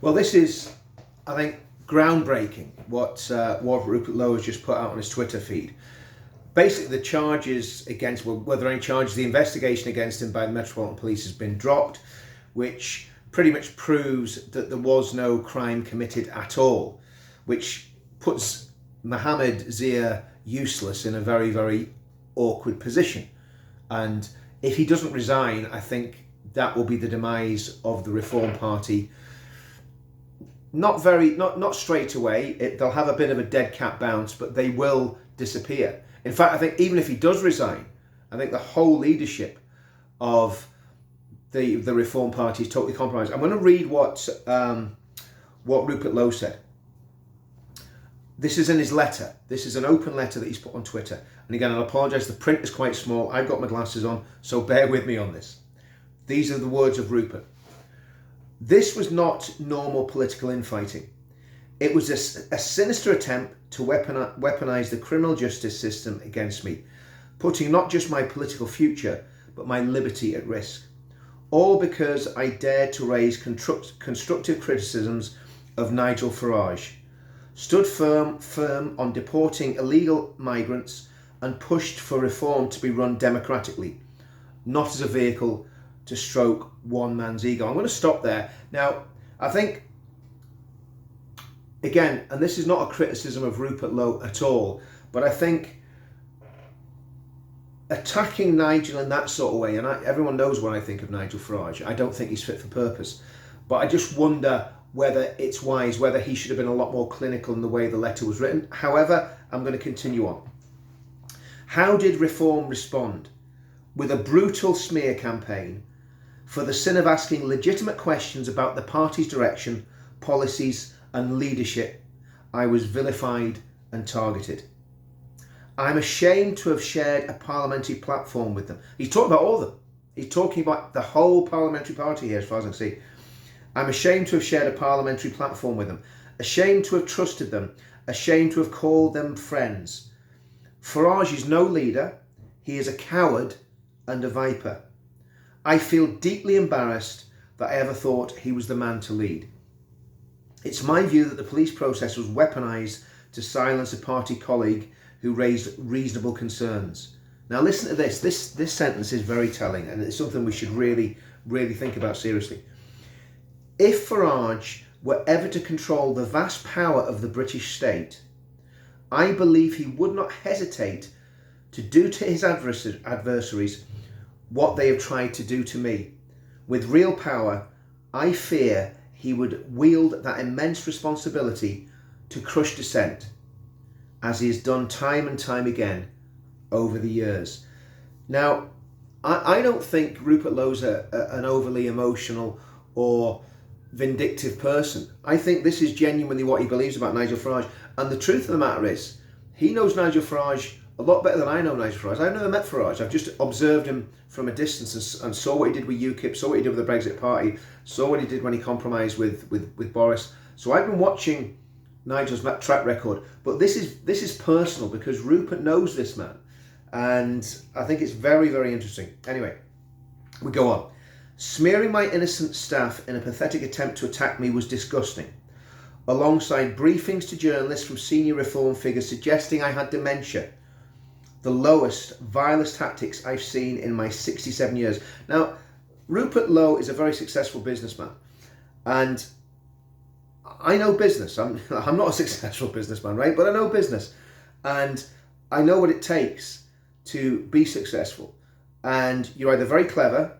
Well, this is, I think, groundbreaking, what Rupert Lowe has just put out on his Twitter feed. Basically, the charges against, well, whether any charges, the investigation against him by the Metropolitan Police has been dropped, which pretty much proves that there was no crime committed at all, which puts Mohammed Zia Yusuf in a very, very awkward position. And if he doesn't resign, I think that will be the demise of the Reform Party. Not straight away. They'll have a bit of a dead cat bounce, but they will disappear. In fact, I think even if he does resign, I think the whole leadership of the Reform Party is totally compromised. I'm going to read what Rupert Lowe said. This is in his letter. This is an open letter that he's put on Twitter. And again, I'll apologise, the print is quite small. I've got my glasses on, so bear with me on this. These are the words of Rupert. This was not normal political infighting. It was a sinister attempt to weaponise the criminal justice system against me, putting not just my political future, but my liberty at risk. All because I dared to raise constructive criticisms of Nigel Farage, stood firm on deporting illegal migrants, and pushed for reform to be run democratically, not as a vehicle to stroke one man's ego. I'm going to stop there. Now, I think, again, and this is not a criticism of Rupert Lowe at all, but I think attacking Nigel in that sort of way, and everyone knows what I think of Nigel Farage. I don't think he's fit for purpose, but I just wonder whether it's wise, whether he should have been a lot more clinical in the way the letter was written. However, I'm going to continue on. How did Reform respond? With a brutal smear campaign for the sin of asking legitimate questions about the party's direction, policies and leadership. I was vilified and targeted. I'm ashamed to have shared a parliamentary platform with them. He's talking about all of them. He's talking about the whole parliamentary party here, as far as I can see. I'm ashamed to have shared a parliamentary platform with them. Ashamed to have trusted them. Ashamed to have called them friends. Farage is no leader. He is a coward and a viper. I feel deeply embarrassed that I ever thought he was the man to lead. It's my view that the police process was weaponised to silence a party colleague who raised reasonable concerns. Now listen to this. This sentence is very telling, and it's something we should really, really think about seriously. If Farage were ever to control the vast power of the British state, I believe he would not hesitate to do to his adversaries what they have tried to do to me. With real power, I fear he would wield that immense responsibility to crush dissent, as he has done time and time again over the years. Now, I don't think Rupert Lowe's an overly emotional or vindictive person. I think this is genuinely what he believes about Nigel Farage. And the truth of the matter is, he knows Nigel Farage a lot better than I know Nigel Farage. I've never met Farage. I've just observed him from a distance and saw what he did with UKIP, saw what he did with the Brexit Party, saw what he did when he compromised with Boris. So I've been watching Nigel's track record. But this is personal because Rupert knows this man. And I think it's very, very interesting. Anyway, we go on. Smearing my innocent staff in a pathetic attempt to attack me was disgusting, alongside briefings to journalists from senior Reform figures suggesting I had dementia. The lowest, vilest tactics I've seen in my 67 years. Now, Rupert Lowe is a very successful businessman, and I know business. I'm not a successful businessman, right? But I know business, and I know what it takes to be successful. And you're either very clever,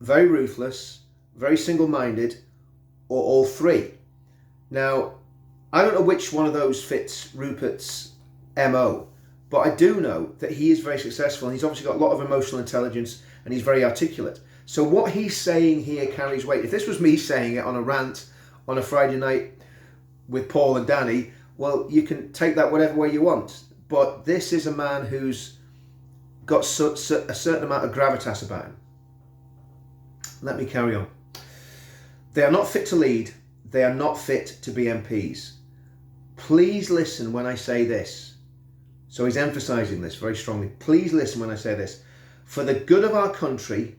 very ruthless, very single-minded, or all three. Now, I don't know which one of those fits Rupert's MO, but I do know that he is very successful, and he's obviously got a lot of emotional intelligence, and he's very articulate. So what he's saying here carries weight. If this was me saying it on a rant on a Friday night with Paul and Danny, well, you can take that whatever way you want. But this is a man who's got a certain amount of gravitas about him. Let me carry on. They are not fit to lead. They are not fit to be MPs. Please listen when I say this. So he's emphasising this very strongly. Please listen when I say this. For the good of our country,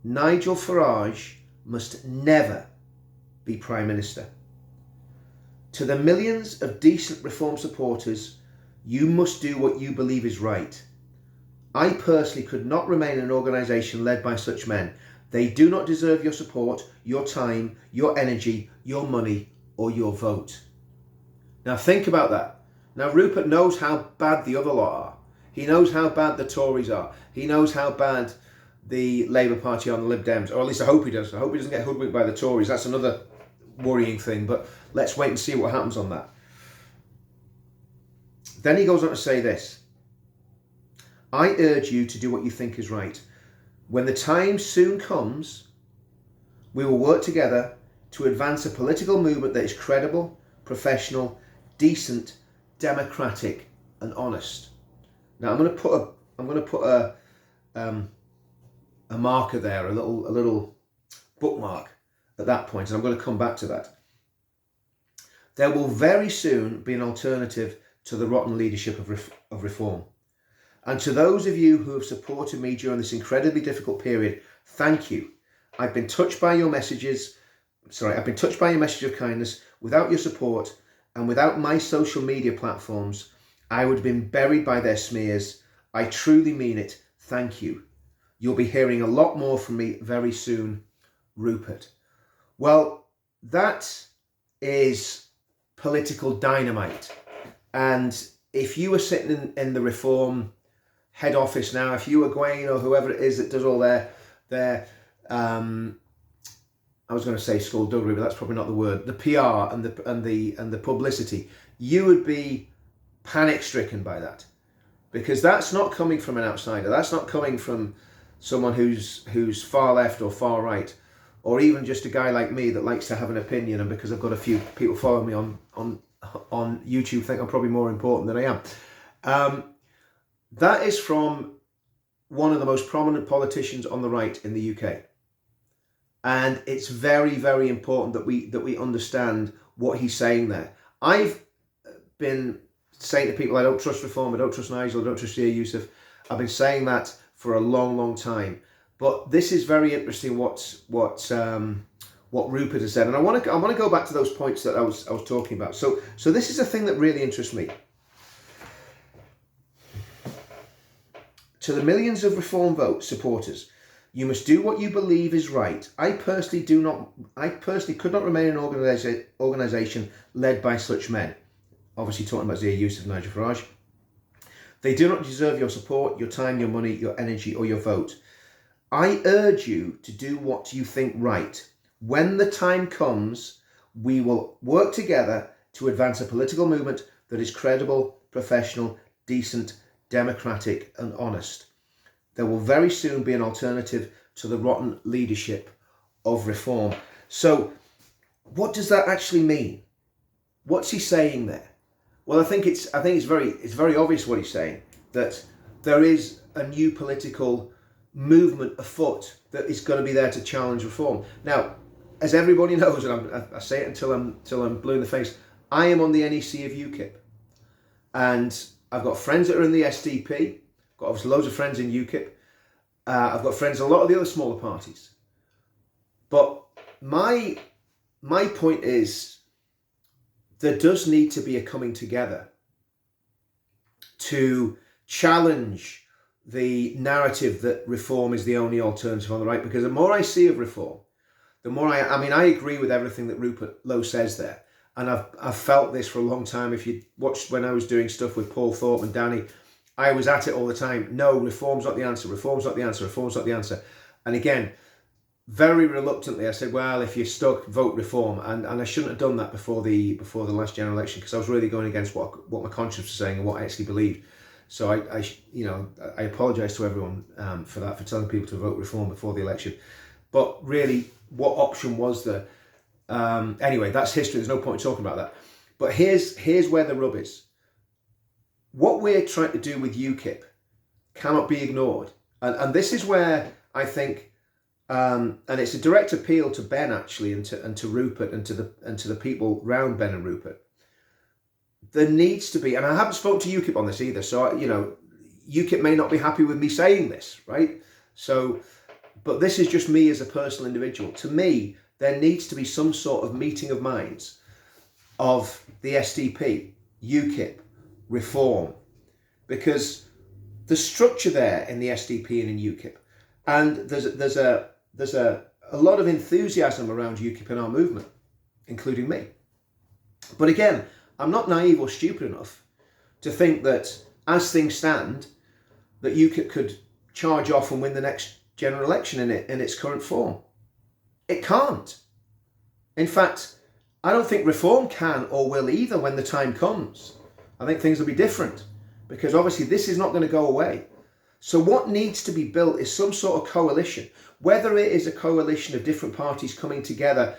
Nigel Farage must never, be Prime Minister. To the millions of decent reform supporters, you must do what you believe is right. I personally could not remain in an organisation led by such men. They do not deserve your support, your time, your energy, your money, or your vote. Now think about that. Now Rupert knows how bad the other lot are. He knows how bad the Tories are. He knows how bad the Labour Party are and the Lib Dems, or at least I hope he does. I hope he doesn't get hoodwinked by the Tories. That's another worrying thing, but let's wait and see what happens on that. Then he goes on to say this. I urge you to do what you think is right. When the time soon comes, we will work together to advance a political movement that is credible, professional, decent, democratic, and honest. Now I'm going to put a marker there, a little bookmark at that point, and I'm going to come back to that. There will very soon be an alternative to the rotten leadership of reform. And to those of you who have supported me during this incredibly difficult period, thank you. I've been touched by your message of kindness. Without your support and without my social media platforms, I would have been buried by their smears. I truly mean it. Thank you. You'll be hearing a lot more from me very soon, Rupert. Well, that is political dynamite. And if you were sitting in the Reform head office now, if you were Gwaine or whoever it is that does all their I was going to say skullduggery, but that's probably not the word, the PR and the publicity, you would be panic stricken by that, because that's not coming from an outsider. That's not coming from someone who's far left or far right, or even just a guy like me that likes to have an opinion, and because I've got a few people following me on YouTube think I'm probably more important than I am. That is from one of the most prominent politicians on the right in the UK. And it's very, very important that we understand what he's saying there. I've been saying to people, I don't trust Reform, I don't trust Nigel, I don't trust Zia Yusuf. I've been saying that for a long, long time. But this is very interesting what Rupert has said. And I want to go back to those points that I was talking about. So this is a thing that really interests me. To the millions of Reform vote supporters, you must do what you believe is right. I personally could not remain in an organisation led by such men. Obviously talking about Zia Yusuf and Nigel Farage. They do not deserve your support, your time, your money, your energy, or your vote. I urge you to do what you think right. When the time comes, we will work together to advance a political movement that is credible, professional, decent, democratic, and honest. There will very soon be an alternative to the rotten leadership of Reform. So what does that actually mean? What's he saying there? Well, I think it's very obvious what he's saying, that there is a new political movement afoot that is going to be there to challenge Reform. Now, as everybody knows, and I say it until I'm blue in the face, I am on the NEC of UKIP, and I've got friends that are in the SDP. I've got obviously loads of friends in UKIP. I've got friends in a lot of the other smaller parties. But my point is, there does need to be a coming together to challenge the narrative that Reform is the only alternative on the right. Because the more I see of Reform, the more I agree with everything that Rupert Lowe says there. And I've felt this for a long time. If you watched when I was doing stuff with Paul Thorpe and Danny, I was at it all the time. No, Reform's not the answer. Reform's not the answer. Reform's not the answer. And again, very reluctantly, I said, well, if you're stuck, vote Reform. And I shouldn't have done that before the last general election, because I was really going against what my conscience was saying and what I actually believed. So I apologise to everyone for that, for telling people to vote Reform before the election. But really, what option was there? Anyway, that's history. There's no point in talking about that. But here's where the rub is. What we're trying to do with UKIP cannot be ignored. And this is where I think, and it's a direct appeal to Ben actually, and to Rupert and to the people round Ben and Rupert. There needs to be, and I haven't spoken to UKIP on this either, so UKIP may not be happy with me saying this, right? So, but this is just me as a personal individual. To me, there needs to be some sort of meeting of minds of the SDP, UKIP, Reform, because the structure there in the SDP and in UKIP, and there's a lot of enthusiasm around UKIP in our movement, including me. But again, I'm not naive or stupid enough to think that as things stand, that UKIP could charge off and win the next general election in its current form. It can't. In fact, I don't think Reform can or will either when the time comes. I think things will be different because obviously this is not going to go away. So what needs to be built is some sort of coalition, whether it is a coalition of different parties coming together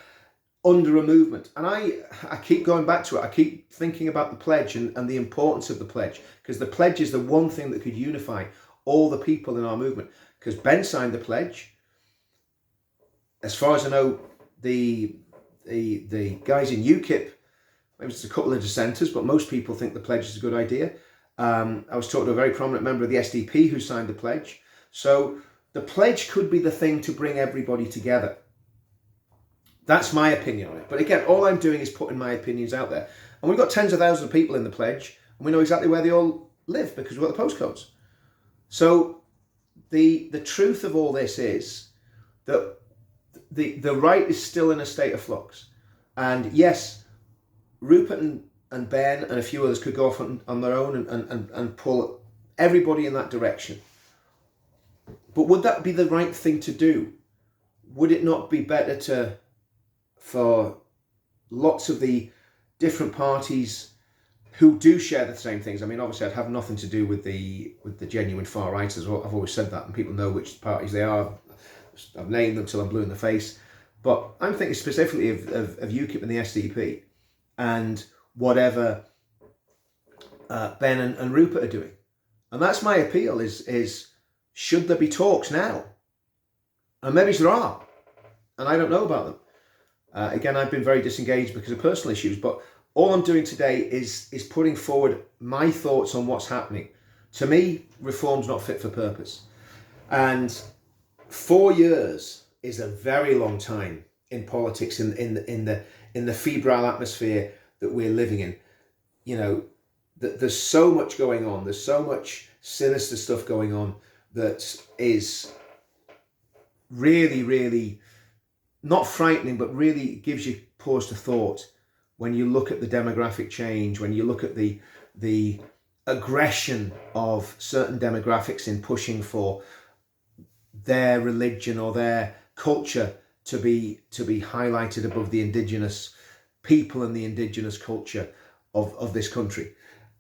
under a movement. And I keep going back to it. I keep thinking about the pledge and the importance of the pledge, because the pledge is the one thing that could unify all the people in our movement. Because Ben signed the pledge. As far as I know, the guys in UKIP, maybe it's a couple of dissenters, but most people think the pledge is a good idea. I was talking to a very prominent member of the SDP who signed the pledge. So the pledge could be the thing to bring everybody together. That's my opinion on it. But again, all I'm doing is putting my opinions out there. And we've got tens of thousands of people in the pledge, and we know exactly where they all live because we've got the postcodes. So the truth of all this is that the right is still in a state of flux. And yes, Rupert and Ben and a few others could go off on their own and pull everybody in that direction. But would that be the right thing to do? Would it not be better for lots of the different parties who do share the same things? I mean, obviously I'd have nothing to do with the genuine far righters. I've always said that, and people know which parties they are. I've named them till I'm blue in the face. But I'm thinking specifically of UKIP and the SDP and whatever Ben and Rupert are doing. And that's my appeal is should there be talks now? And maybe there are, and I don't know about them. Again, I've been very disengaged because of personal issues, but all I'm doing today is putting forward my thoughts on what's happening. To me, reform's not fit for purpose. And 4 years is a very long time in politics, in the febrile atmosphere that we're living in. You know, there's so much going on. There's so much sinister stuff going on that is really, really not frightening, but really gives you pause to thought when you look at the demographic change, when you look at the aggression of certain demographics in pushing for their religion or their culture to be highlighted above the indigenous people and the indigenous culture of this country.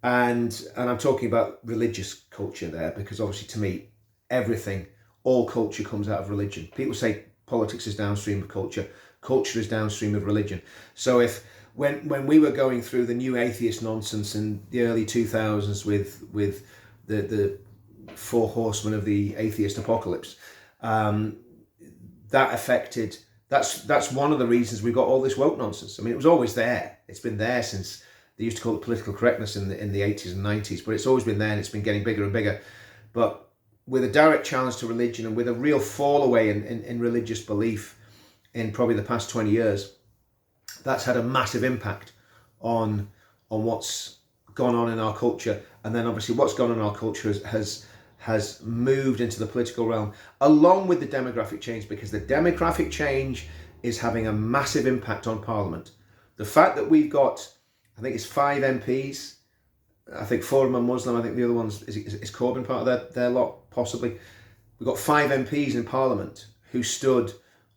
And I'm talking about religious culture there, because obviously to me, everything, all culture comes out of religion. People say politics is downstream of culture. Culture is downstream of religion. So when we were going through the new atheist nonsense in the early 2000s with the four horsemen of the atheist apocalypse, that affected, that's one of the reasons we got all this woke nonsense. I mean, it was always there. It's been there since they used to call it political correctness in the 80s and 90s, but it's always been there, and it's been getting bigger and bigger. But with a direct challenge to religion and with a real fall away in religious belief in probably the past 20 years, that's had a massive impact on what's gone on in our culture. And then obviously what's gone on in our culture has moved into the political realm, along with the demographic change, because the demographic change is having a massive impact on Parliament. The fact that we've got, I think it's 5 MPs, I think 4 of them are Muslim, I think the other one's, is Corbyn part of their lot, possibly. We've got 5 MPs in Parliament who stood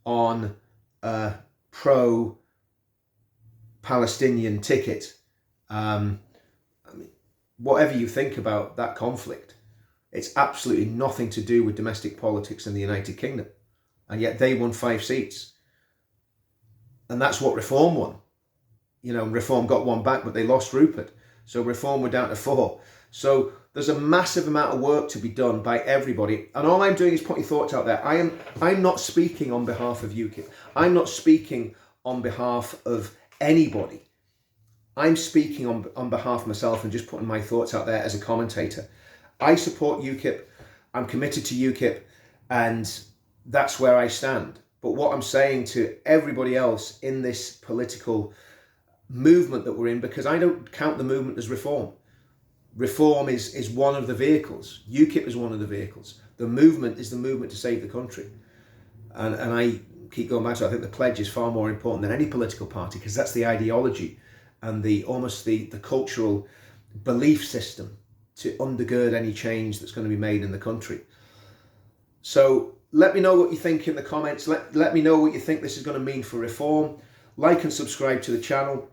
on a pro-Palestinian ticket. I mean, whatever you think about that conflict, it's absolutely nothing to do with domestic politics in the United Kingdom. And yet they won 5 seats. And that's what Reform won. You know, Reform got 1 back, but they lost Rupert. So Reform were down to 4. So there's a massive amount of work to be done by everybody. And all I'm doing is putting thoughts out there. I'm not speaking on behalf of UKIP. I'm not speaking on behalf of anybody. I'm speaking on behalf of myself and just putting my thoughts out there as a commentator. I support UKIP. I'm committed to UKIP, and that's where I stand. But what I'm saying to everybody else in this political movement that we're in, because I don't count the movement as reform. Reform is one of the vehicles. UKIP is one of the vehicles. The movement is the movement to save the country. And I keep going back to, I think the pledge is far more important than any political party, because that's the ideology and the cultural belief system to undergird any change that's going to be made in the country. So let me know what you think in the comments. Let me know what you think this is going to mean for reform. Like and subscribe to the channel.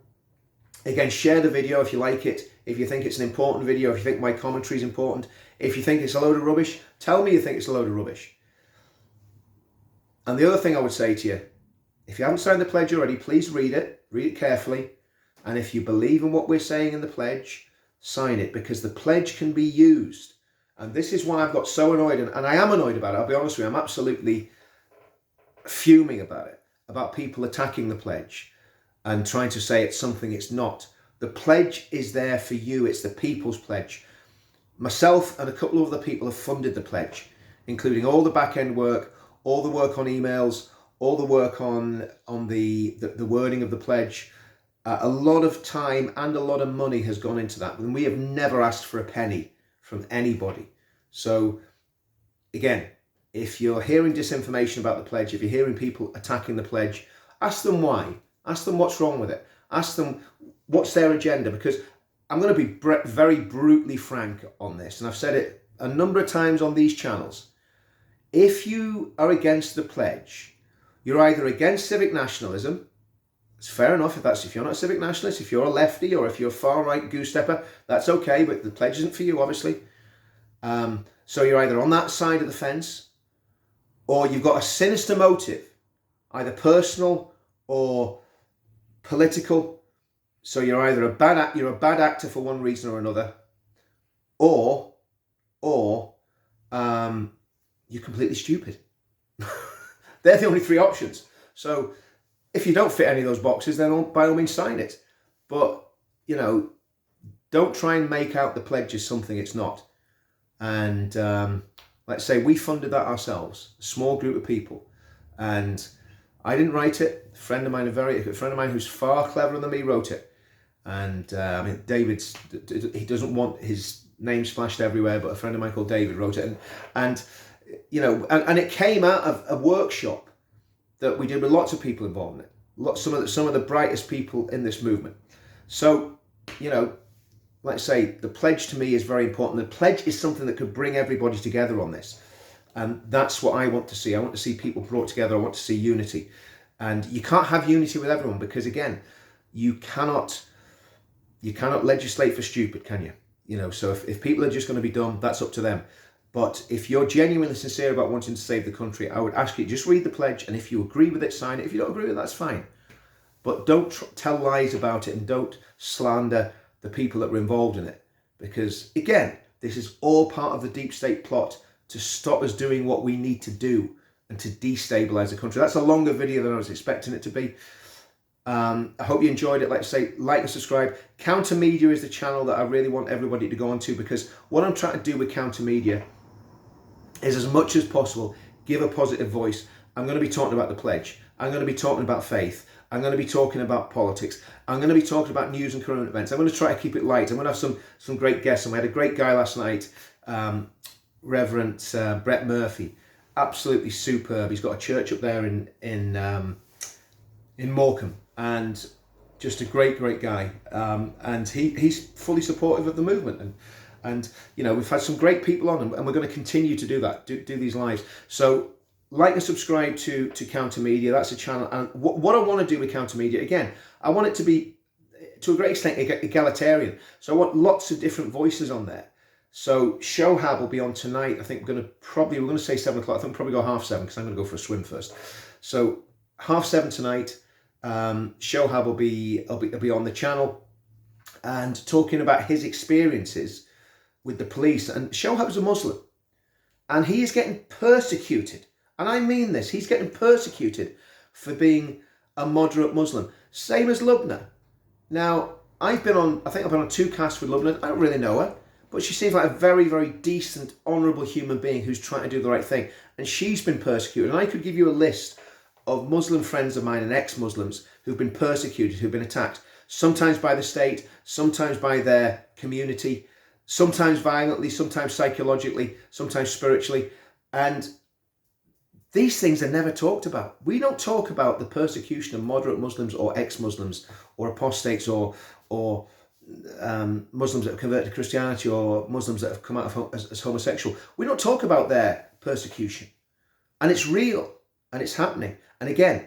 Again, share the video if you like it. If you think it's an important video, if you think my commentary is important, if you think it's a load of rubbish, tell me you think it's a load of rubbish. And the other thing I would say to you, if you haven't signed the pledge already, please read it carefully. And if you believe in what we're saying in the pledge, sign it, because the pledge can be used. And this is why I've got so annoyed, and I am annoyed about it, I'll be honest with you, I'm absolutely fuming about it, about people attacking the pledge and trying to say it's something it's not. The pledge is there for you, it's the people's pledge. Myself and a couple of other people have funded the pledge, including all the back-end work, all the work on emails, all the work on the wording of the pledge. A lot of time and a lot of money has gone into that, and we have never asked for a penny from anybody. So again, if you're hearing disinformation about the pledge, if you're hearing people attacking the pledge, ask them why. Ask them what's wrong with it. Ask them what's their agenda, because I'm going to be very brutally frank on this, and I've said it a number of times on these channels. If you are against the pledge, you're either against civic nationalism. It's fair enough if you're not a civic nationalist, if you're a lefty or if you're a far-right goose-stepper, that's okay, but the pledge isn't for you, obviously. So you're either on that side of the fence, or you've got a sinister motive, either personal or political. So you're either a bad actor for one reason or another, or you're completely stupid. They're the only three options. So if you don't fit any of those boxes, then by all means sign it. But, you know, don't try and make out the pledge as something it's not. And let's say we funded that ourselves, a small group of people. And I didn't write it. A friend of mine who's far cleverer than me wrote it. And I mean, he doesn't want his name splashed everywhere, but a friend of mine called David wrote it. And you know, and it came out of a workshop that we did with lots of people involved in it. Some of the brightest people in this movement. So, you know, let's say the pledge to me is very important. The pledge is something that could bring everybody together on this. And that's what I want to see. I want to see people brought together. I want to see unity. And you can't have unity with everyone, because again, you cannot legislate for stupid, can you? You know, so if people are just going to be dumb, that's up to them. But if you're genuinely sincere about wanting to save the country, I would ask you, just read the pledge, and if you agree with it, sign it. If you don't agree with it, that's fine. But don't tell lies about it, and don't slander the people that were involved in it. Because, again, this is all part of the deep state plot to stop us doing what we need to do and to destabilise the country. That's a longer video than I was expecting it to be. I hope you enjoyed it. Like I say, like and subscribe. Counter Media is the channel that I really want everybody to go on to, because what I'm trying to do with Counter Media is, as much as possible, give a positive voice. I'm going to be talking about the pledge. I'm going to be talking about faith. I'm going to be talking about politics. I'm going to be talking about news and current events. I'm going to try to keep it light. I'm going to have some great guests. And we had a great guy last night, Reverend Brett Murphy. Absolutely superb. He's got a church up there in Morecambe, and just a great guy. And he's fully supportive of the movement. And you know, we've had some great people on, and we're going to continue to do that, do these lives. So like and subscribe to Counter Media. That's a channel. And what I want to do with Counter Media, again, I want it to be, to a great extent, egalitarian. So I want lots of different voices on there. So Shohab will be on tonight. I think we're going to say 7 o'clock. I think we'll probably go 7:30, because I'm going to go for a swim first. So 7:30 tonight. Shohab will be on the channel and talking about his experiences with the police. And Shohab's a Muslim, and he is getting persecuted. And I mean this, he's getting persecuted for being a moderate Muslim. Same as Lubna. Now, I think I've been on 2 casts with Lubna. I don't really know her, but she seems like a very decent, honourable human being who's trying to do the right thing. And she's been persecuted. And I could give you a list of Muslim friends of mine and ex-Muslims who've been persecuted, who've been attacked, sometimes by the state, sometimes by their community, sometimes violently, sometimes psychologically, sometimes spiritually. And these things are never talked about. We don't talk about the persecution of moderate Muslims or ex-Muslims or apostates or Muslims that have converted to Christianity or Muslims that have come out as homosexual. We don't talk about their persecution. And it's real and it's happening. And again,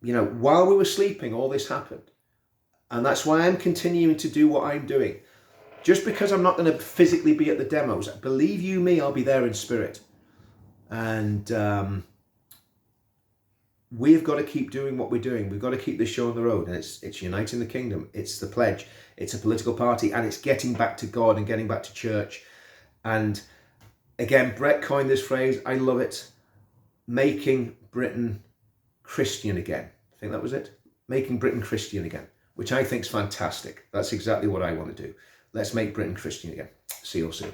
you know, while we were sleeping, all this happened. And that's why I'm continuing to do what I'm doing. Just because I'm not going to physically be at the demos, believe you me, I'll be there in spirit. And we've got to keep doing what we're doing. We've got to keep this show on the road. And it's uniting the kingdom. It's the pledge. It's a political party. And it's getting back to God and getting back to church. And again, Brett coined this phrase. I love it. Making Britain Christian again. I think that was it. Making Britain Christian again, which I think is fantastic. That's exactly what I want to do. Let's make Britain Christian again. See you all soon.